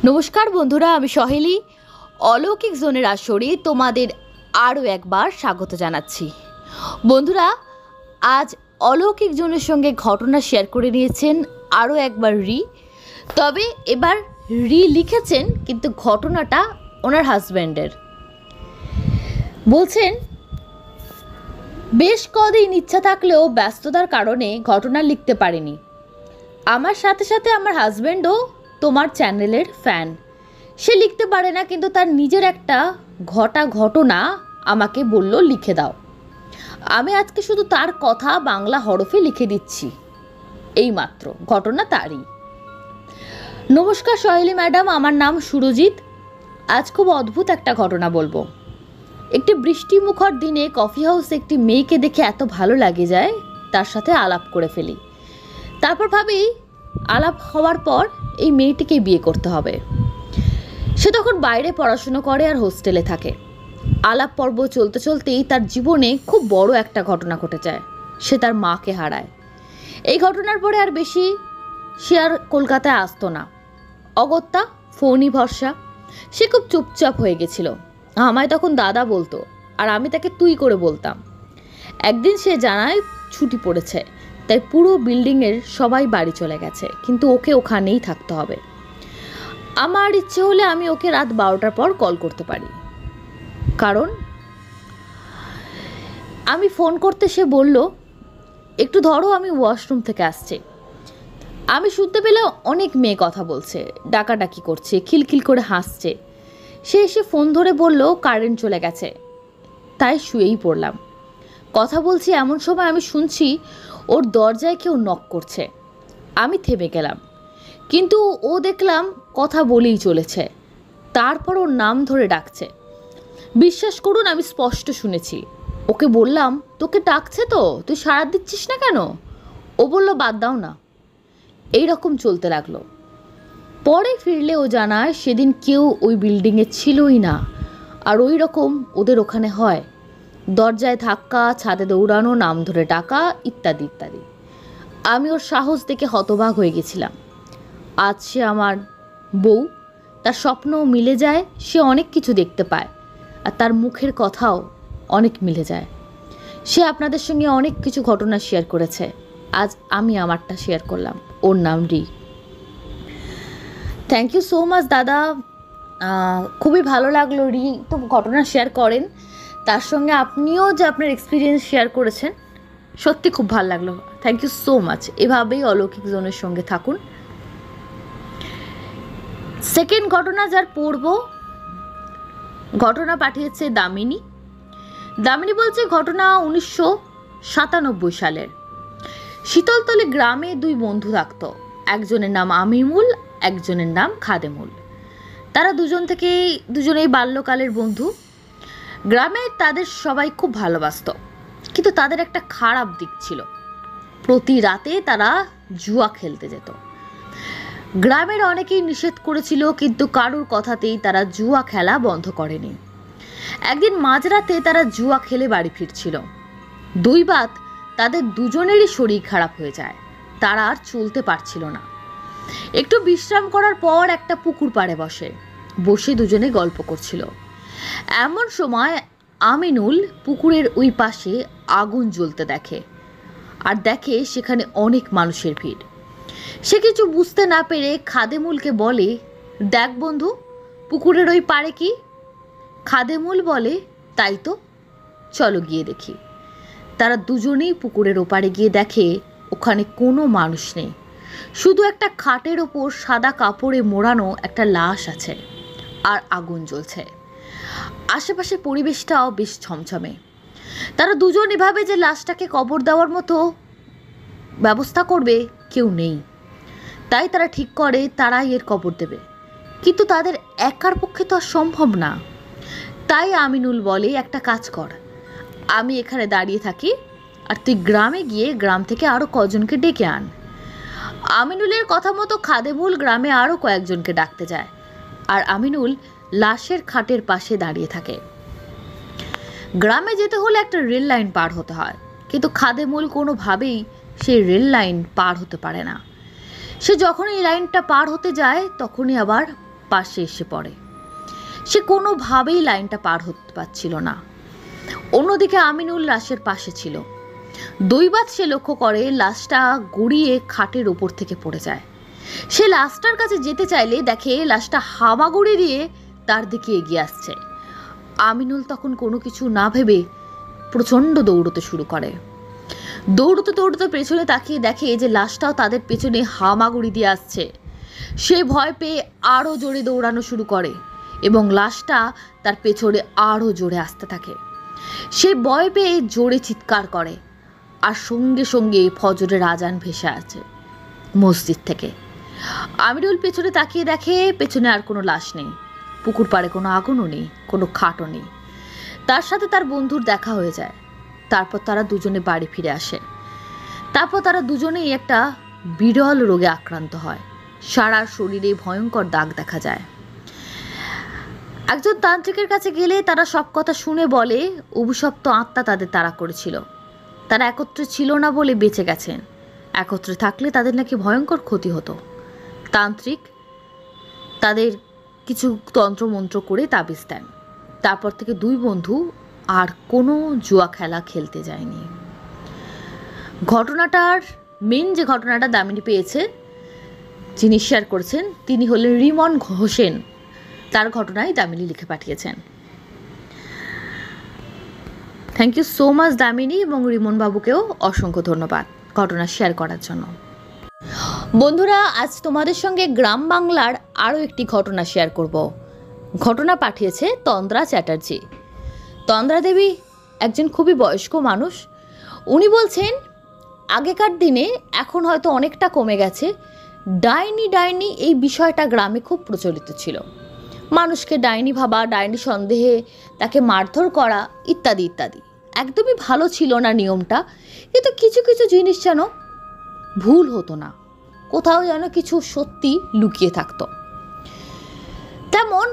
নমস্কার বন্ধুরা, আমি সহেলি অলৌকিক জোনের আসরে তোমাদের আরও একবার স্বাগত জানাচ্ছি। বন্ধুরা, আজ অলৌকিক জোনের সঙ্গে ঘটনা শেয়ার করে নিয়েছেন আরও একবার তবে এবার লিখেছেন, কিন্তু ঘটনাটা ওনার হাজব্যান্ডের। বলছেন, বেশ কদিন ইচ্ছা থাকলেও ব্যস্ততার কারণে ঘটনা লিখতে পারিনি। আমার সাথে সাথে আমার হাজব্যান্ডও তোমার চ্যানেলের ফ্যান। সে লিখতে পারে না, কিন্তু তার নিজের একটা ঘটনা আমাকে বলল লিখে দাও। আমি আজকে শুধু তার কথা বাংলা হরফে লিখে দিচ্ছি। এই মাত্র ঘটনা তারই। নমস্কার সহেলি ম্যাডাম, আমার নাম সুরজিৎ। আজ খুব অদ্ভুত একটা ঘটনা বলবো। একটি বৃষ্টিমুখর দিনে কফি হাউসে একটি মেয়েকে দেখে এত ভালো লাগে যায়, তার সাথে আলাপ করে ফেলি। তারপর ভাবি, আলাপ হওয়ার পর এই মেয়েটিকে বিয়ে করতে হবে। সে তখন বাইরে পড়াশুনো করে আর হোস্টেলে থাকে। আলাপ পর্ব চলতে চলতেই তার জীবনে খুব বড় একটা ঘটনা ঘটে যায়। সে তার মাকে হারায়। এই ঘটনার পরে আর বেশি সে আর কলকাতায় আসতো না। অগত্যা ফোনই ভরসা। সে খুব চুপচাপ হয়ে গেছিল। আমায় তখন দাদা বলতো, আর আমি তাকে তুই করে বলতাম। একদিন সে জানায় ছুটি পড়েছে, তাই পুরো বিল্ডিংয়ের সবাই বাড়ি চলে গেছে, কিন্তু ওকে ওখানেই থাকতে হবে। আমার ইচ্ছে হলে আমি ওকে রাত 12টার পর কল করতে পারি। কারণ আমি ফোন করতে সে বলল, একটু ধরো, আমি ওয়াশরুম থেকে আসছি। আমি শুনতে পেলে অনেক মেয়ে কথা বলছে, ডাকাডাকি করছে, খিলখিল করে হাসছে। সে এসে ফোন ধরে বলল কারেন্ট চলে গেছে। তাই শুয়েই পড়লাম। কথা বলছি এমন সময় আমি শুনছি ওর দরজায় কেউ নক করছে। আমি থেমে গেলাম, কিন্তু ও দেখলাম কথা বলেই চলেছে। তারপর ওর নাম ধরে ডাকছে। বিশ্বাস করুন, আমি স্পষ্ট শুনেছি। ওকে বললাম, তোকে ডাকছে তো, তুই সাড়া দিচ্ছিস না কেন? ও বলল, বাদ দাও না। এইরকম চলতে লাগলো। পরে ফিরলে ও জানায় সেদিন কেউ ওই বিল্ডিংয়ে ছিলই না। আর ওই রকম ওদের ওখানে হয়, দরজায় ধাক্কা, ছাদে দৌড়ানো, নাম ধরে ডাকা, ইত্যাদি ইত্যাদি। আমি ওর সাহস দেখে হতবাক হয়ে গেছিলাম। আজ সে আমার বউ, তার স্বপ্নও মিলে যায়, সে অনেক কিছু দেখতে পায়, আর তার মুখের কথাও অনেক মিলে যায়। সে আপনাদের সঙ্গে অনেক কিছু ঘটনা শেয়ার করেছে, আজ আমি আমারটা শেয়ার করলাম। ওর নাম থ্যাংক ইউ সো মাচ দাদা। খুবই ভালো লাগলো তো ঘটনা শেয়ার করেন, তার সঙ্গে আপনিও যে আপনার এক্সপিরিয়েন্স শেয়ার করেছেন, সত্যি খুব ভালো লাগলো। Thank you so much. এভাবেই অলৌকিক জোনের সঙ্গে থাকুন। সেকেন্ড ঘটনা যার পড়ব, ঘটনা পাঠিয়েছে দামিনী। দামিনী বলছে, ঘটনা 1997 সালের। শীতলতলে গ্রামে দুই বন্ধু থাকত। একজনের নাম আমিমুল, একজনের নাম খাদেমুল। তারা দুজনেই বাল্যকালের বন্ধু। গ্রামে তাদের সবাই খুব ভালোবাসত, কিন্তু তাদের একটা খারাপ দিক ছিল। প্রতি রাতে তারা জুয়া খেলতে যেত। গ্রামের অনেকেই নিষেধ করেছিল, কিন্তু কারুর কথাতেই তারা জুয়া খেলা বন্ধ করেনি। একদিন মাঝরাতে তারা জুয়া খেলে বাড়ি ফিরছিল। বাত তাদের দুজনেরই শরীর খারাপ হয়ে যায়। তারা আর চলতে পারছিল না। একটু বিশ্রাম করার পর একটা পুকুর পাড়ে বসে দুজনে গল্প করছিল। এমন সময় আমিনুল পুকুরের ওই পাশে আগুন জ্বলতে দেখে, আর দেখে সেখানে অনেক মানুষের ভিড়। সে কিছু বুঝতে না পেরে খাদেমুলকে বলে, দেখ বন্ধু, পুকুরের ওই পাড়ে কি? খাদেমুল বলে, তাই তো, চলো গিয়ে দেখি। তারা দুজনেই পুকুরের ওপারে গিয়ে দেখে ওখানে কোনো মানুষ নেই, শুধু একটা খাটের ওপর সাদা কাপড়ে মোড়ানো একটা লাশ আছে, আর আগুন জ্বলছে। আশেপাশে পরিবেশটাও বেশ ছমছমে। তারা দুজন এভাবে যে লাশটাকে কবর দেওয়ার মতো ব্যবস্থা করবে কেউ নেই, তাই তারা ঠিক করে তারাই এর কবর দেবে। কিন্তু তাদের একার পক্ষে তো আর সম্ভব না। তাই আমিনুল বলে, একটা কাজ কর, আমি এখানে দাঁড়িয়ে থাকি, আর তুই গ্রামে গিয়ে গ্রাম থেকে আরও কজনকে ডেকে আন। আমিনুলের কথা মতো খাদেমুল গ্রামে আরও কয়েকজনকে ডাকতে যায়, আর আমিনুল লাশের খাটের পাশে দাঁড়িয়ে থাকে। গ্রামে যেতে হলে একটা রেল লাইন পার হতে হয়, কিন্তু খাদেমুল কোনোভাবেই সেই রেল লাইন পার হতে পারে না। সে যখন এই লাইনটা পার হতে যায়, তখনই আবার পাশে এসে পড়ে। সে কোনোভাবেই লাইনটা পার হতে পারছিল না। অন্যদিকে আমিনুল লাশের পাশে ছিল। দৈবাত সে লক্ষ্য করে লাশটা গড়িয়ে খাটের ওপর থেকে পড়ে যায়। সে লাশটার কাছে যেতে চাইলে দেখে লাশটা হামাগুড়ি দিয়ে তার দিকে এগিয়ে আসছে। আমিনুল তখন কোনো কিছু না ভেবে প্রচণ্ড দৌড়তে শুরু করে। দৌড়তে দৌড়তে পেছনে তাকিয়ে দেখে যে লাশটাও তাদের পেছনে হামাগুড়ি দিয়ে আসছে। সে ভয় পেয়ে আরও জোরে দৌড়ানো শুরু করে এবং লাশটা তার পেছনে আরও জোরে আসতে থাকে। সে ভয় পেয়ে জোরে চিৎকার করে, আর সঙ্গে সঙ্গে ফজরের আজান ভেসে আসে মসজিদ থেকে। আমিরুল পেছনে তাকিয়ে দেখে পেছনে আর কোনো লাশ নেই, পুকুর পাড়ে কোনো আগুনও নেই, কোনো খাটও নেই। তার সাথে তার বন্ধুর দেখা হয়ে যায়। তারপর তারা দুজনে বাড়ি ফিরে আসে। তারপর তারা দুজনেই একটা বিরল রোগে আক্রান্ত হয়। সারা শরীরে ভয়ঙ্কর দাগ দেখা যায়। একজন তান্ত্রিকের কাছে গেলে তারা সব কথা শুনে বলে অভিশপ্ত আত্মা তাদের তাড়া করেছিল। তারা একত্রে ছিল না বলে বেঁচে গেছেন, একত্রে থাকলে তাদের নাকি ভয়ঙ্কর ক্ষতি হতো। তান্ত্রিক তাদের কিছু তন্ত্রমন্ত্র করে তাবিজ দেন। তারপর থেকে দুই বন্ধু আর কোনো জুয়া খেলা খেলতে যায়নি। ঘটনাটার মেন যে ঘটনাটা দামিনী পেয়েছে, যিনি শেয়ার করেছেন তিনি হলেন রিমন হোসেন। তার ঘটনায় দামিনী লিখে পাঠিয়েছেন। Thank you so much Damini এবং রিমন বাবুকেও অসংখ্য ধন্যবাদ ঘটনা শেয়ার করার জন্য। বন্ধুরা, আজ তোমাদের সঙ্গে গ্রাম বাংলার আরও একটি ঘটনা শেয়ার করব। ঘটনা পাঠিয়েছে তন্দ্রা চ্যাটার্জি। তন্দ্রা দেবী একজন খুবই বয়স্ক মানুষ। উনি বলছেন আগেকার দিনে, এখন হয়তো অনেকটা কমে গেছে, ডাইনি এই বিষয়টা গ্রামে খুব প্রচলিত ছিল। মানুষকে ডাইনি ভাবা, ডাইনি সন্দেহে তাকে মারধর করা ইত্যাদি ইত্যাদি। একদমই ভালো ছিল না নিয়মটা, কিন্তু কিছু কিছু জিনিস যেন ভুল হতো না, কোথাও যেন কিছু সত্যি লুকিয়ে থাকতো। তেমন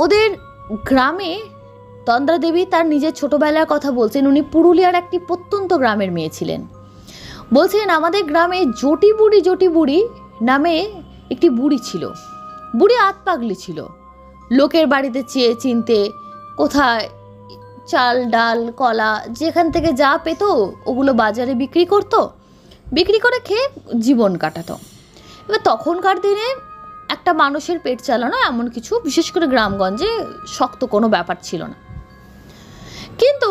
ওদের গ্রামে তন্দ্রা দেবী তার নিজের ছোটবেলার কথা বলছেন। উনি পুরুলিয়ার একটি প্রত্যন্ত গ্রামের মেয়ে ছিলেন। বলছেন আমাদের গ্রামে জটি বুড়ি নামে একটি বুড়ি ছিল। বুড়ি আতপাগলি ছিল। লোকের বাড়িতে চেয়ে চিনতে কোথায় চাল ডাল কলা যেখান থেকে যা পেত ওগুলো বাজারে বিক্রি করতো, বিক্রি করে খেয়ে জীবন কাটাতো। এবার তখনকার দিনে একটা মানুষের পেট চালানো এমন কিছু, বিশেষ করে গ্রামগঞ্জে, শক্ত কোনো ব্যাপার ছিল না। কিন্তু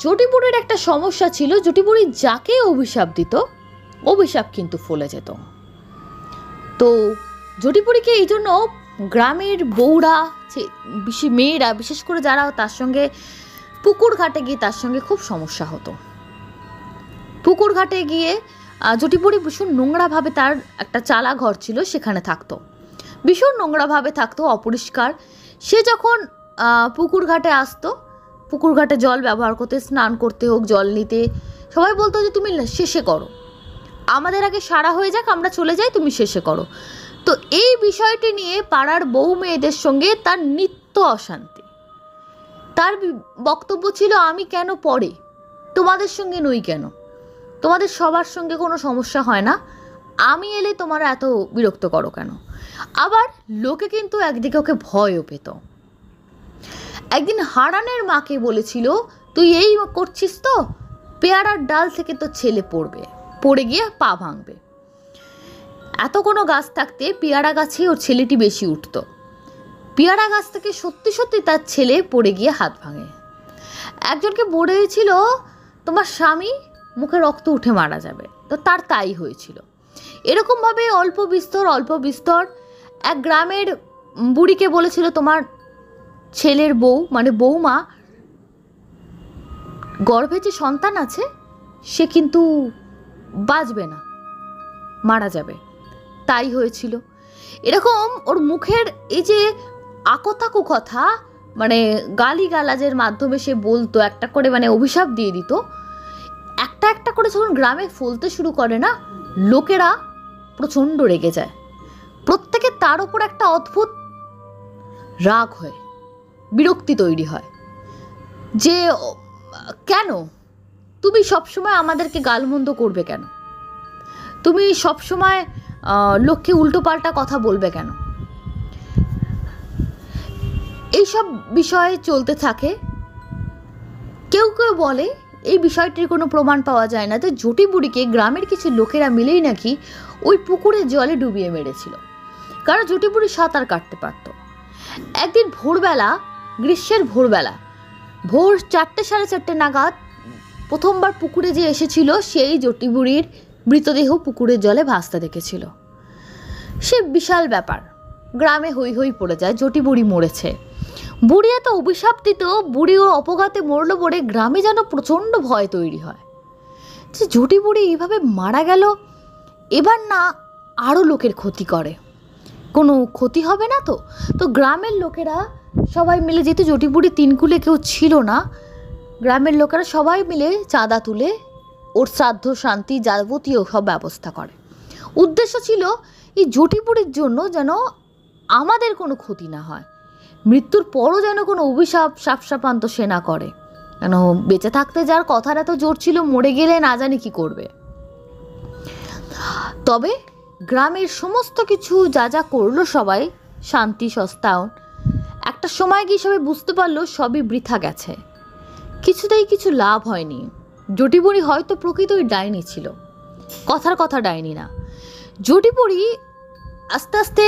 জটিবুড়ির একটা সমস্যা ছিল, জটিবুড়ি যাকে অভিশাপ দিত অভিশাপ কিন্তু ফলে যেত। তো জটিবুড়িকে এই জন্য গ্রামের বউরা, মেয়েরা বিশেষ করে যারা তার সঙ্গে পুকুর ঘাটে গিয়ে তার সঙ্গে খুব সমস্যা হতো। পুকুর ঘাটে গিয়ে জটিবুড়ি ভীষণ নোংরাভাবে, তার একটা চালা ঘর ছিল সেখানে থাকতো, ভীষণ নোংরাভাবে থাকতো, অপরিষ্কার। সে যখন পুকুর ঘাটে আসতো, পুকুর ঘাটে জল ব্যবহার করতে, স্নান করতে হোক, জল নিতে, সবাই বলতো যে তুমি শেষে করো, আমাদের আগে সারা হয়ে যাক, আমরা চলে যাই, তুমি শেষে করো। তো এই বিষয়টি নিয়ে পাড়ার বউ মেয়েদের সঙ্গে তার নিত্য অশান্তি। তার বক্তব্য ছিল আমি কেন পরে, তোমাদের সঙ্গে নই কেন, তোমাদের সবার সঙ্গে কোনো সমস্যা হয় না, আমি এলে তোমরা এত বিরক্ত করো কেন। আবার লোকে কিন্তু একদিকে ওকে ভয়ও পেত। একদিন হারানের মাকে বলেছিল তুই এই করছিস তো, পেয়ারার ডাল থেকে তো ছেলে পড়ে গিয়ে পা ভাঙবে। এত কোনো গাছ থাকতে পেয়ারা গাছে ওর ছেলেটি বেশি উঠত। পেয়ারা গাছ থেকে সত্যি সত্যি তার ছেলে পড়ে গিয়ে হাত ভাঙে। একজনকে বলেছিল তোমার স্বামী মুখে রক্ত উঠে মারা যাবে, তো তার তাই হয়েছিল। এরকমভাবে অল্প বিস্তর এক গ্রামের বুড়িকে বলেছিল তোমার ছেলের বউ মানে বৌমা গর্ভে যে সন্তান আছে সে কিন্তু বাঁচবে না, মারা যাবে, তাই হয়েছিল। এরকম ওর মুখের এই যে আকতাকু কথা, মানে গালিগালাজের মাধ্যমে সে বলতো, একটা করে মানে অভিশাপ দিয়ে দিত। একটা একটা করে যখন গ্রামে ফলতে শুরু করে না, লোকেরা প্রচণ্ড রেগে যায়। প্রত্যেকে তার উপর একটা অদ্ভুত রাগ হয়, বিরক্তি তৈরি হয় যে কেন তুমি সবসময় আমাদেরকে গালমন্দ করবে, কেন তুমি সবসময় লোককে উল্টোপাল্টা কথা বলবে কেন। এইসব বিষয় চলতে থাকে। কেউ কেউ বলে এই বিষয়টির কোনো প্রমাণ পাওয়া যায় না, তো জটি বুড়িকে গ্রামের কিছু লোকেরা মিলেই নাকি ওই পুকুরের জলে ডুবিয়ে মেরেছিল, কারণ জটি বুড়ি সাঁতার কাটতে পারত। একদিন ভোরবেলা, গ্রীষ্মের ভোরবেলা, ভোর 4টে সাড়ে 4টে নাগাদ প্রথমবার পুকুরে যে এসেছিল সেই জটি বুড়ির মৃতদেহ পুকুরের জলে ভাসতে দেখেছিল। সে বিশাল ব্যাপার, গ্রামে হই হই পড়ে যায়, জটি বুড়ি মরেছে। বুড়ি এত অভিশাপ দিত, বুড়ি ও অপঘাতে মরল বলে গ্রামে যেন প্রচণ্ড ভয় তৈরি হয় যে জটি বুড়ি এইভাবে মারা গেল, এবার না আরও লোকের ক্ষতি করে, কোনো ক্ষতি হবে না। তো তো গ্রামের লোকেরা সবাই মিলে, যেহেতু জটি বুড়ি 3 কুলে কেউ ছিল না, গ্রামের লোকেরা সবাই মিলে চাঁদা তুলে ওর শ্রাদ্ধ শান্তি যাবতীয় সব ব্যবস্থা করে। উদ্দেশ্য ছিল এই জটি বুড়ির জন্য যেন আমাদের কোনো ক্ষতি না হয়, মৃত্যুর পরও যেন কোনো অভিশাপ সাপসাপান্ত সে না করে, কেন বেঁচে থাকতে যার কথার এত জোর ছিল, মরে গেলে না জানি কি করবে। তবে গ্রামের সমস্ত কিছু যা যা করলো সবাই, শান্তি সস্তায়ন, একটা সময় গিয়ে সবাই বুঝতে পারলো সবই বৃথা গেছে, কিছুতেই কিছু লাভ হয়নি। জটি বুড়ি হয়তো প্রকৃতই ডাইনি ছিল, কথার কথা ডাইনি না। জটি বুড়ি আস্তে আস্তে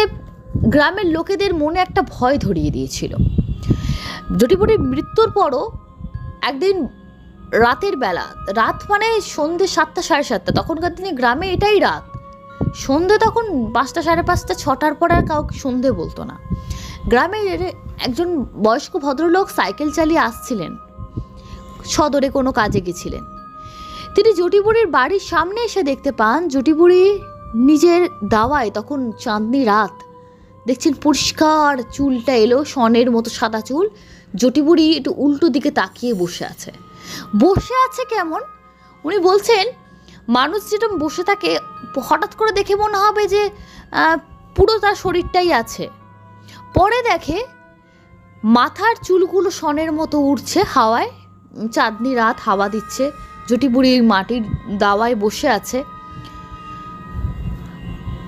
গ্রামের লোকেদের মনে একটা ভয় ধরিয়ে দিয়েছিল। জটি বুড়ির মৃত্যুর পরও একদিন রাতের বেলা, রাত মানে সন্ধ্যে 7টা সাড়ে 7টা, তখনকার দিনে গ্রামে এটাই রাত, সন্ধ্যে তখন 5টা সাড়ে 5টা 6টার পরে আর কাউকে সন্ধ্যে বলতো না। গ্রামের একজন বয়স্ক ভদ্রলোক সাইকেল চালিয়ে আসছিলেন, সদরে কোনো কাজে গেছিলেন। তিনি জটি বুড়ির বাড়ির সামনে এসে দেখতে পান জটি বুড়ি নিজের দাওয়ায়, তখন চাঁদনি রাত, দেখছেন পরিষ্কার চুলটা এলো, সনের মতো সাদা চুল, জটি বুড়ি একটু উল্টো দিকে তাকিয়ে বসে আছে। বসে আছে কেমন, উনি বলছেন মানুষ যেটা বসে থাকে হঠাৎ করে দেখে মনে হবে যে পুরো তার শরীরটাই আছে, পরে দেখে মাথার চুলগুলো সনের মতো উড়ছে হাওয়ায়, চাঁদনি রাত, হাওয়া দিচ্ছে, জটি বুড়ি মাটির দাওয়ায় বসে আছে,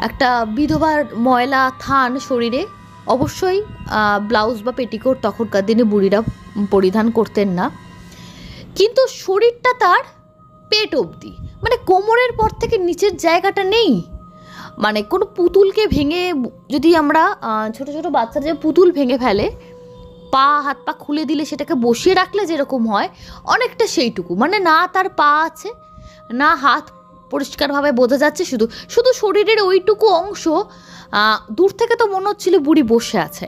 একটা বিধবার ময়লা থান শরীরে, অবশ্যই ব্লাউজ বা পেটিকোট তখনকার দিনে বুড়িরা পরিধান করতেন না, কিন্তু শরীরটা তার পেট অবধি, মানে কোমরের পর থেকে নিচের জায়গাটা নেই। মানে কোনো পুতুলকে ভেঙে, যদি আমরা ছোট ছোট বাচ্চা যে পুতুল ভেঙে ফেলে, পা হাত পা খুলে দিলে সেটাকে বসিয়ে রাখলে যেরকম হয়, অনেকটা সেইটুকু, মানে না তার পা আছে না হাত পরিষ্কারভাবে বোঝা যাচ্ছে, শুধু শুধু শরীরের ওইটুকু অংশ। দূর থেকে তো মনে হচ্ছিল বুড়ি বসে আছে,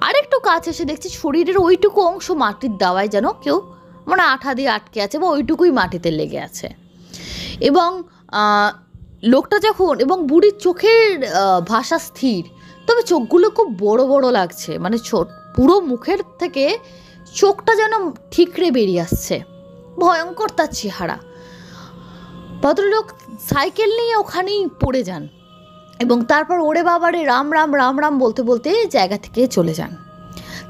আরেকটু কাছে এসে দেখছি শরীরের ওইটুকু অংশ মাটির দাওয়ায় যেন কেউ মানে আঠা দিয়ে আটকে আছে, বা ওইটুকুই মাটিতে লেগে আছে। এবং লোকটা যখন, এবং বুড়ির চোখের ভাষা স্থির, তবে চোখগুলো খুব বড় বড় লাগছে, মানে পুরো মুখের থেকে চোখটা যেন ঠিকরে বেরিয়ে আসছে, ভয়ঙ্কর তার চেহারা। ভদ্রলোক সাইকেল নিয়ে ওখানেই পড়ে যান এবং তারপর ওরে বাবারে রাম রাম রাম রাম বলতে বলতে জায়গা থেকে চলে যান।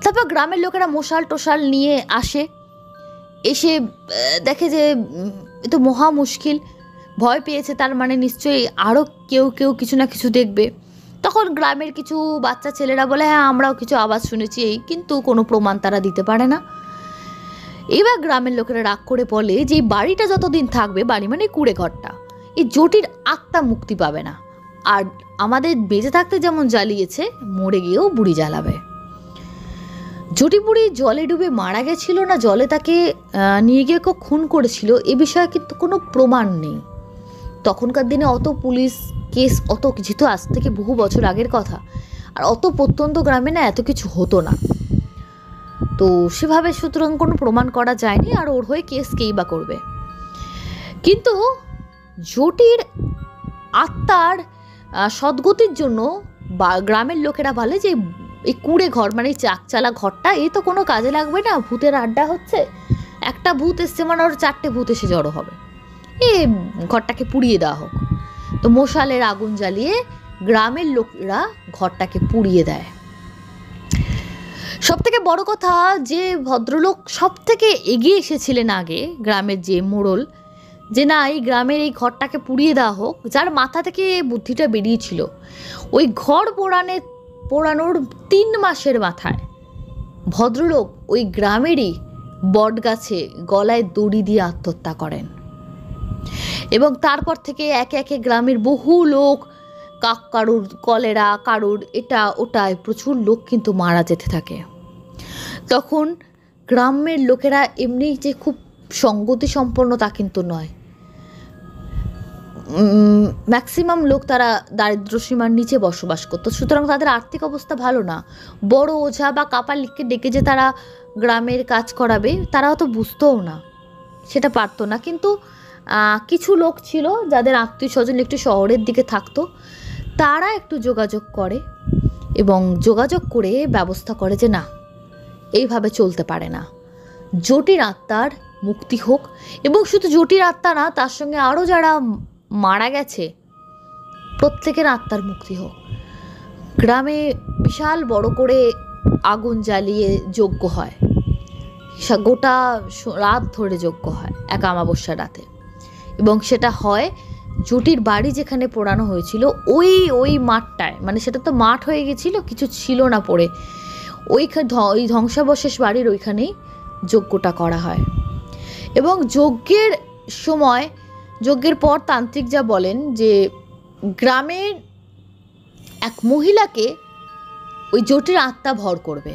তারপর গ্রামের লোকেরা মশাল টোশাল নিয়ে আসে, এসে দেখে যে এ তো মহা মুশকিল, ভয় পেয়েছে, তার মানে নিশ্চয়ই আরও কেউ কেউ কিছু না কিছু দেখবে। তখন গ্রামের কিছু বাচ্চা ছেলেরা বলে হ্যাঁ আমরাও কিছু আওয়াজ শুনেছি, কিন্তু কোনো প্রমাণ তারা দিতে পারে না। এবার গ্রামের লোকেরা রাগ করে বলে যে এই বাড়িটা যতদিন থাকবে, বাড়ি মানে কুড়ে ঘরটা, এই জটির আত্মা মুক্তি পাবে না, আর আমাদের বেঁচে থাকতে যেমন জ্বালিয়েছে মরে গিয়েও বুড়ি জ্বালাবে। জটি বুড়ি জলে ডুবে মারা গেছিল না জলে তাকে নিয়ে গিয়ে কেউ খুন করেছিল, এ বিষয়ে কিন্তু কোনো প্রমাণ নেই। তখনকার দিনে অত পুলিশ কেস অত কিছু, তো আজ থেকে বহু বছর আগের কথা, আর অত প্রত্যন্ত গ্রামে না এত কিছু হতো না, তো সেভাবে সুতরাং কোনো প্রমাণ করা যায়নি, আর ওর হয়ে কেস কেই বা করবে। কিন্তু জটির আত্মার সদ্গতির জন্য গ্রামের লোকেরা বলে যে এই কুড়ে ঘর মানে চাকচালা ঘরটা এ তো কোনো কাজে লাগবে না, ভূতের আড্ডা হচ্ছে, একটা ভূত এসছে মানে ওর 4টে ভূত এসে জড়ো হবে, এ ঘরটাকে পুড়িয়ে দেওয়া হোক। তো মশালের আগুন জ্বালিয়ে গ্রামের লোকরা ঘরটাকে পুড়িয়ে দেয়। সব থেকে বড় কথা, যে ভদ্রলোক সব থেকে এগিয়ে এসেছিলেন আগে, গ্রামের যে মোড়ল, যে না এই গ্রামের এই ঘরটাকে পুড়িয়ে দেওয়া হোক, যার মাথা থেকে বুদ্ধিটা বেরিয়েছিল, ওই ঘর পোড়ানোর 3 মাসের মাথায় ভদ্রলোক ওই গ্রামেরই বট গাছে গলায় দড়ি দিয়ে আত্মহত্যা করেন। এবং তারপর থেকে একে একে গ্রামের বহু লোক, কারুর কলেরা, কারুর এটা ওটায় প্রচুর লোক কিন্তু মারা যেতে থাকে। তখন গ্রামের লোকেরা এমনি যে খুব সঙ্গতি সম্পন্ন তা কিন্তু নয়, ম্যাক্সিমাম লোক তারা দারিদ্র্যসীমার নিচে বসবাস করতো, সুতরাং তাদের আর্থিক অবস্থা ভালো না। বড় ওঝা বা কাপালিককে ডেকে যে তারা গ্রামের কাজ করাবে তারা অত বুঝতেও না, সেটা পারতো না। কিন্তু কিছু লোক ছিল যাদের আত্মীয় স্বজন একটু শহরের দিকে থাকতো, তারা একটু যোগাযোগ করে এবং যোগাযোগ করে ব্যবস্থা করে যে না, এইভাবে চলতে পারে না, জটির আত্মার মুক্তি হোক। এবং শুধু জটির আত্মা না, তার সঙ্গে আরও যারা মারা গেছে প্রত্যেকের আত্মার মুক্তি হোক। গ্রামে বিশাল বড় করে আগুন জ্বালিয়ে যজ্ঞ হয়, গোটা রাত ধরে যজ্ঞ হয় এক অমাবস্যার রাতে। এবং সেটা হয় জটির বাড়ি যেখানে পোড়ানো হয়েছিল ওই মাঠটায়, মানে সেটা তো মাঠ হয়ে গেছিল, কিছু ছিল না পড়ে, ওই ধ্বংসাবশেষ বাড়ির ওইখানেই যজ্ঞটা করা হয়। এবং যজ্ঞের পর তান্ত্রিক যা বলেন যে গ্রামের এক মহিলাকে ওই জটির আত্মা ভর করবে।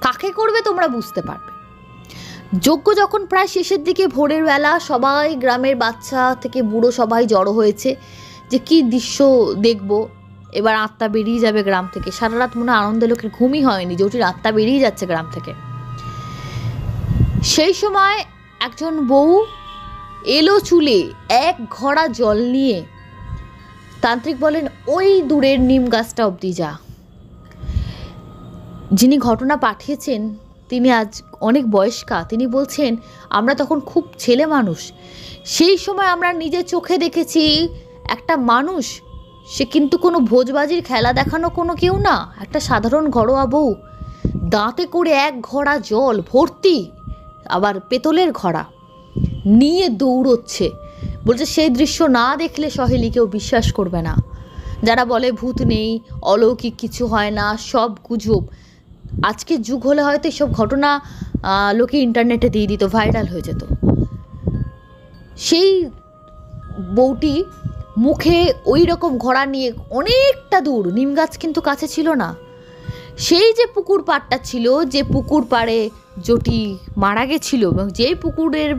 কাকে করবে তোমরা বুঝতে পারবে। যজ্ঞ যখন প্রায় শেষের দিকে, ভোরের বেলা, সবাই গ্রামের বাচ্চা থেকে বুড়ো সবাই জড়ো হয়েছে যে কি দৃশ্য দেখব, এবার আত্মা বেরিয়ে যাবে গ্রাম থেকে। সারা রাত মনে আনন্দে লোকের ঘুমই হয়নি, জটির আত্মা বেরিয়ে যাচ্ছে গ্রাম থেকে। সেই সময় একজন বউ এলো চুলে এক ঘড়া জল নিয়ে। তান্ত্রিক বলেন ওই দূরের নিম গাছটা অবধি যা। যিনি ঘটনা পাঠিয়েছেন তিনি আজ অনেক বয়স্কা, তিনি বলছেন আমরা তখন খুব ছেলে মানুষ, সেই সময় আমরা নিজের চোখে দেখেছি একটা মানুষ, সে কিন্তু কোনো ভোজবাজির খেলা দেখানো কোনো কেউ না, একটা সাধারণ ঘরোয়া বউ, দাঁতে করে এক ঘড়া জল ভর্তি, আবার পেতলের ঘড়া নিয়ে দৌড়চ্ছে। বলছে সেই দৃশ্য না দেখলে সহেলি কেউ বিশ্বাস করবে না। যারা বলে ভূত নেই, অলৌকিক কিছু হয় না, সব গুজব। আজকের যুগ হলে হয়তো এসব ঘটনা লোকে ইন্টারনেটে দিয়ে দিত, ভাইরাল হয়ে যেত। সেই বউটি মুখে ওই রকম ঘোড়া নিয়ে অনেকটা দূর, নিম গাছ কিন্তু কাছে ছিল না, সেই যে পুকুর পাড়টা ছিল, যে পুকুর পাড়ে জটি মারা গেছিল এবং যেই পুকুরের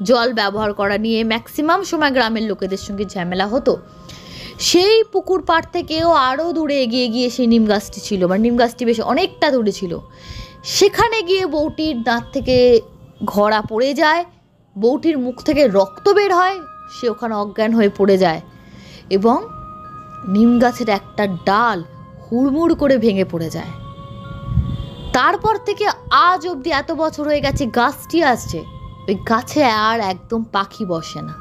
জল ব্যবহার করা নিয়ে ম্যাক্সিমাম সময় গ্রামের লোকেদের সঙ্গে ঝামেলা হতো, সেই পুকুর পাড় থেকেও আরও দূরে এগিয়ে গিয়ে সেই নিম গাছটি ছিল, মানে নিম গাছটি বেশ অনেকটা দূরে ছিল। সেখানে গিয়ে বউটির দাঁত থেকে ঘড়া পড়ে যায়, বউটির মুখ থেকে রক্ত বের হয়, সে ওখানে অজ্ঞান হয়ে পড়ে যায় এবং নিম গাছের একটা ডাল হুড়মুড় করে ভেঙে পড়ে যায়। তারপর থেকে আজ অবধি এত বছর হয়ে গেছে, গাছটি আসছে, ওই গাছে আর একদম পাখি বসে না,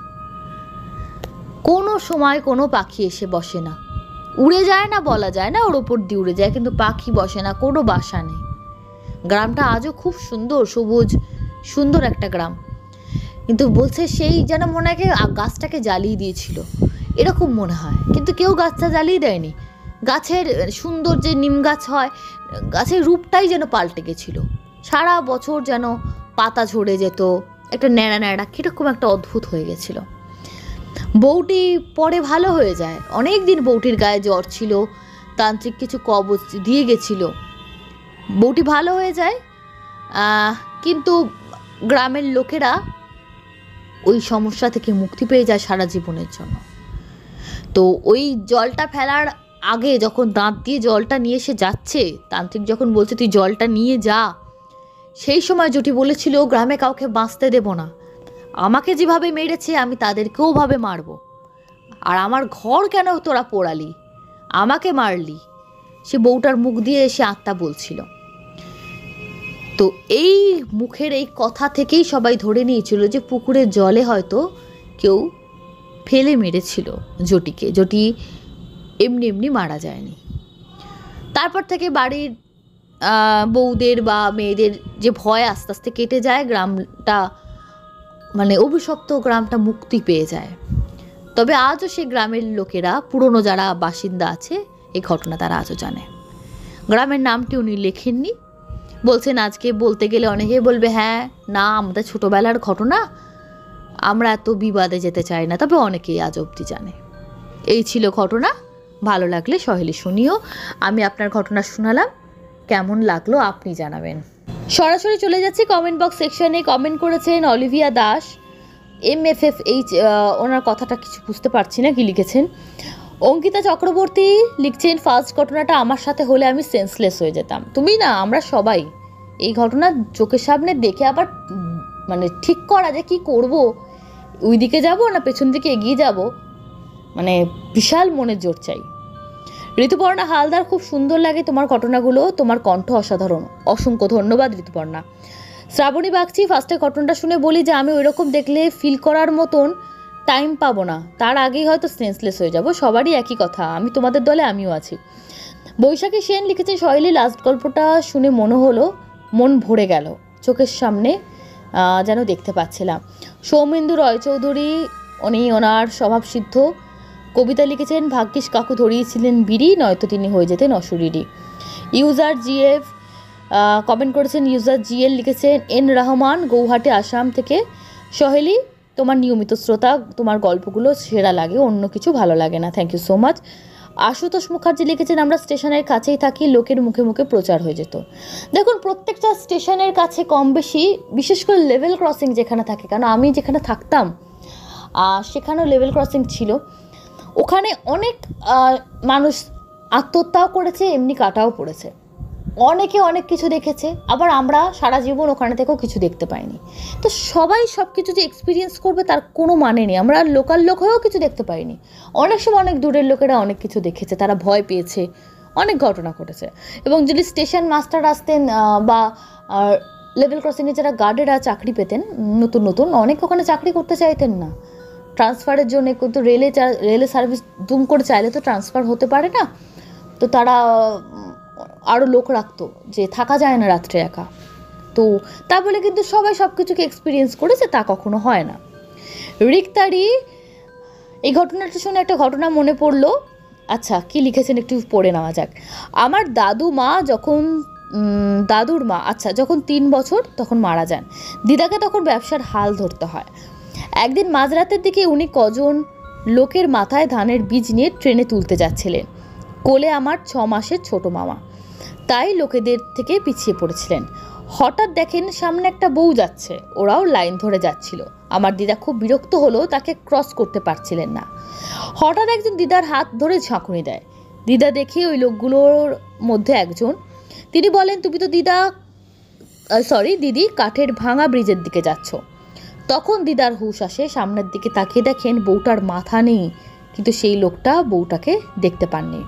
কোনো সময় কোনো পাখি এসে বসে না। উড়ে যায় না বলা যায় না, ওর ওপর দিয়ে উড়ে যায়, কিন্তু পাখি বসে না, কোনো বাসা নেই। গ্রামটা আজও খুব সুন্দর, সবুজ সুন্দর একটা গ্রাম, কিন্তু বলছে সেই যেন মনে হয় গাছটাকে জ্বালিয়ে দিয়েছিল এরকম মনে হয়, কিন্তু কেউ গাছটা জ্বালিয়ে দেয়নি। গাছের সুন্দর যে নিম গাছ হয়, গাছের রূপটাই যেন পাল্টে গেছিল, সারা বছর যেন পাতা ঝরে যেত, একটা ন্যাড়া ন্যাড়া কীরকম একটা অদ্ভুত হয়ে গেছিল। বউটি পরে ভালো হয়ে যায়, অনেক দিন বউটির গায়ে জ্বর ছিল, তান্ত্রিক কিছু কবচ দিয়ে গেছিল, বউটি ভালো হয়ে যায়। কিন্তু গ্রামের লোকেরা ওই সমস্যা থেকে মুক্তি পেয়ে যায় সারা জীবনের জন্য। তো ওই জলটা ফেলার আগে যখন দাঁত দিয়ে জলটা নিয়ে এসে যাচ্ছে, তান্ত্রিক যখন বলছে তুই জলটা নিয়ে যা, সেই সময় জটি বলেছিল গ্রামে কাউকে বাঁচতে দেব না, আমাকে যেভাবে মেরেছে আমি তাদেরকেও ভাবে মারবো, আর আমার ঘর কেন তোরা পোড়ালি, আমাকে মারলি। সে বউটার মুখ দিয়ে এসে আত্মা বলছিল। তো এই মুখের এই কথা থেকেই সবাই ধরে নিয়েছিল যে পুকুরের জলে হয়তো কেউ ফেলে মেরেছিল জটিকে, জটি এমনি এমনি মারা যায়নি। তারপর থেকে বাড়ির বউদের বা মেয়েদের যে ভয় আস্তে আস্তে কেটে যায়, গ্রামটা মানে অভিশপ্ত গ্রামটা মুক্তি পেয়ে যায়। তবে আজও সেই গ্রামের লোকেরা, পুরনো যারা বাসিন্দা আছে, এই ঘটনা তারা আজও জানে। গ্রামের নামটি উনি লেখেননি, বলছেন আজকে বলতে গেলে অনেকেই বলবে হ্যাঁ না আমাদের ছোটোবেলার ঘটনা, আমরা এত বিবাদে যেতে চাই না, তবে অনেকেই আজ অবধি জানে। এই ছিল ঘটনা। ভালো লাগলে সহেলি শুনিও। আমি আপনার ঘটনা শোনালাম, কেমন লাগলো আপনি জানাবেন। সরাসরি চলে যাচ্ছি কমেন্ট বক্স সেকশনে। কমেন্ট করেছেন অলিভিয়া দাস MFFH, ওনার কথাটা কিছু বুঝতে পারছি না কি লিখেছেন। অঙ্কিতা চক্রবর্তী লিখছেন ফার্স্ট ঘটনাটা আমার সাথে হলে আমি সেন্সলেস হয়ে যেতাম। তুমি না, আমরা সবাই এই ঘটনা চোখের সামনে দেখে আবার মানে ঠিক করা যে কি করব, ওই দিকে যাব না পেছন দিকে এগিয়ে যাব, মানে বিশাল মনের জোর চাই। ঋতুপর্ণা হালদার, খুব সুন্দর লাগে তোমার ঘটনাগুলো, তোমার কণ্ঠ অসাধারণ। অসংখ্য ধন্যবাদ ঋতুপর্ণা। শ্রাবণী বাগচি, ফার্স্টে ঘটনাটা শুনে বলি যে আমি ওইরকম দেখলে ফিল করার মতন টাইম পাবো না, তার আগেই হয়তো সেন্সলেস হয়ে যাব। সবারই একই কথা, আমি তোমাদের দলে আমিও আছি। বৈশাখী সেন লিখেছে শৈলী, লাস্ট গল্পটা শুনে মনে হলো মন ভরে গেল, চোখের সামনে যেন দেখতে পাচ্ছিলাম। সৌমেন্দু রয়চৌধুরী, উনি ওনার স্বভাবসিদ্ধ কবিতা লিখেছেন ভাগ্যিস কাকু ধরিয়েছিলেন বিড়ি, নয়তো তিনি হয়ে যেতেন অশরীরী। ইউজার GF কমেন্ট করেছেন, ইউজার GL লিখেছেন N রহমান, গৌহাটি আসাম থেকে। সহেলি, তোমার নিয়মিত শ্রোতা, তোমার গল্পগুলো সেরা লাগে, অন্য কিছু ভালো লাগে না। Thank you so much. Ashutosh Mukherjee লিখেছেন আমরা স্টেশনের কাছেই থাকি, লোকের মুখে মুখে প্রচার হয়ে যেত। দেখুন, প্রত্যেকটা স্টেশনের কাছে কম বেশি, বিশেষ করে লেভেল ক্রসিং যেখানে থাকে, কারণ আমি যেখানে থাকতাম সেখানেও লেভেল ক্রসিং ছিল, ওখানে অনেক মানুষ আত্মহত্যাও করেছে, এমনি কাটাও পড়েছে, অনেকে অনেক কিছু দেখেছে, আবার আমরা সারা জীবন ওখানে থেকেও কিছু দেখতে পাইনি। তো সবাই সব কিছু যে এক্সপিরিয়েন্স করবে তার কোনো মানে নেই। আমরা লোকাল লোক হয়েও কিছু দেখতে পাইনি, অনেক সময় অনেক দূরের লোকেরা অনেক কিছু দেখেছে, তারা ভয় পেয়েছে, অনেক ঘটনা ঘটেছে। এবং যদি স্টেশন মাস্টার আসতেন বা লেভেল ক্রসিংয়ে যারা গার্ডেরা চাকরি পেতেন নতুন নতুন, অনেক ওখানে চাকরি করতে চাইতেন না ট্রান্সফারের জন্য, কিন্তু রেলে সার্ভিস দুম করে চাইলে তো ট্রান্সফার হতে পারে না, তো তারা আরও লোক রাখতো যে থাকা যায় না রাত্রে একা। তো তা বলে কিন্তু সবাই সব কিছুকে এক্সপিরিয়েন্স করেছে তা কখনো হয় না। রিক্তারি, এই ঘটনাটা শুনে একটা ঘটনা মনে পড়লো। আচ্ছা, কি লিখেছেন একটু পড়ে নেওয়া যাক। আমার দাদুর মা যখন 3 বছর তখন মারা যান। দিদাকে তখন ব্যবসার হাল ধরতে হয়। একদিন মাঝরাতের দিকে উনি কজন লোকের মাথায় ধানের বীজ নিয়ে ট্রেনে তুলতে যাচ্ছিলেন। কোলে আমার 6 মাসের ছোট মামা, তাই লোকেদের থেকে পিছিয়ে পড়েছিলেন। হঠাৎ দেখেন সামনে একটা বউ যাচ্ছে, ওরাও লাইন ধরে যাচ্ছিল। আমার দিদা খুব বিরক্ত হলো, তাকে ক্রস করতে পারছিলেন না। হঠাৎ একজন দিদার হাত ধরে ঝাঁকুনি দেয়। দিদা দেখে ওই লোকগুলোর মধ্যে একজন, তিনি বলেন তুমি তো দিদি কাঠের ভাঙা ব্রিজের দিকে যাচ্ছ। তখন দিদার হুঁশ আসে, সামনের দিকে তাকিয়ে দেখেন বউটার মাথা নেই, কিন্তু সেই লোকটা বউটাকে দেখতে পাননি।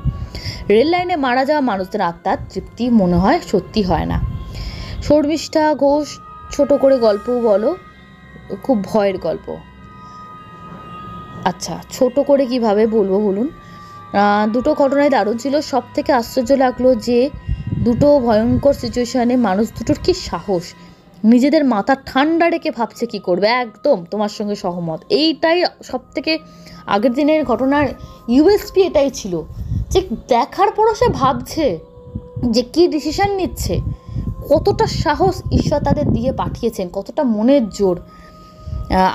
রেল লাইনে মারা যাওয়া মানুষদের আত্মার তৃপ্তি মনে হয় সত্যি হয় না। শর্মিষ্ঠা ঘোষ, ছোট করে গল্প বলো, খুব ভয়ের গল্প। আচ্ছা, ছোট করে কিভাবে বলবো বলুন। দুটো ঘটনাই দারুণ ছিল। সব থেকে আশ্চর্য লাগলো যে দুটো ভয়ঙ্কর সিচুয়েশনে মানুষ দুটোর কি সাহস, নিজেদের মাথা ঠান্ডা রেখে ভাবছে কি করবে। একদম তোমার সঙ্গে সহমত। এইটাই সব থেকে আগের দিনের ঘটনার USP এটাই ছিল, যে দেখার পরও সে ভাবছে যে কী ডিসিশন নিচ্ছে, কতটা সাহস ঈশ্বর তাদের দিয়ে পাঠিয়েছেন, কতটা মনের জোর।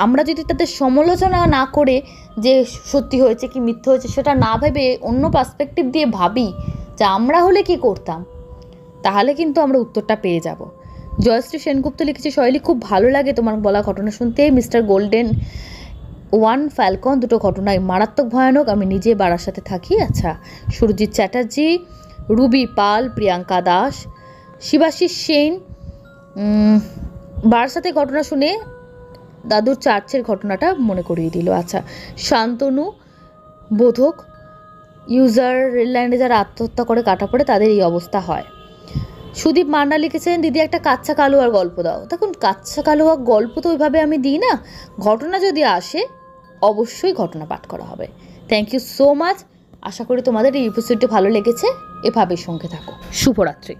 আমরা যদি তাদের সমালোচনা না করে যে সত্যি হয়েছে কি মিথ্যে হয়েছে সেটা না ভেবে অন্য পার্সপেক্টিভ দিয়ে ভাবি যে আমরা হলে কি করতাম, তাহলে কিন্তু আমরা উত্তরটা পেয়ে যাব। জয়শ্রী সেনগুপ্ত লিখেছে শৈলী, খুব ভালো লাগে তোমার বলা ঘটনা শুনতে। মিস্টার গোল্ডেন 1 ফ্যালকন, দুটো ঘটনায় মারাত্মক ভয়ানক, আমি নিজে বারাসাতে থাকি। আচ্ছা, সুরজিৎ চ্যাটার্জি, রুবি পাল, প্রিয়াঙ্কা দাস, শিবাশিস সেন, বারাসাতে ঘটনা শুনে দাদুর চার্চের ঘটনাটা মনে করিয়ে দিল। আচ্ছা, শান্তনু বোধক, ইউজার রেল লাইনে যারা আত্মহত্যা করে কাটা পড়ে তাদের এই অবস্থা হয়। সুদীপ মান্ডা লিখেছেন দিদি একটা কাচ্চা কালুয়ার গল্প দাও। দেখুন, কাচ্চা কালুয়ার গল্প তো ওইভাবে আমি দিই না, ঘটনা যদি আসে অবশ্যই ঘটনা পাঠ করা হবে। Thank you so much. আশা করি তোমাদের এই এপিসোডটি ভালো লেগেছে, এভাবে সঙ্গে থাকো। শুভরাত্রি।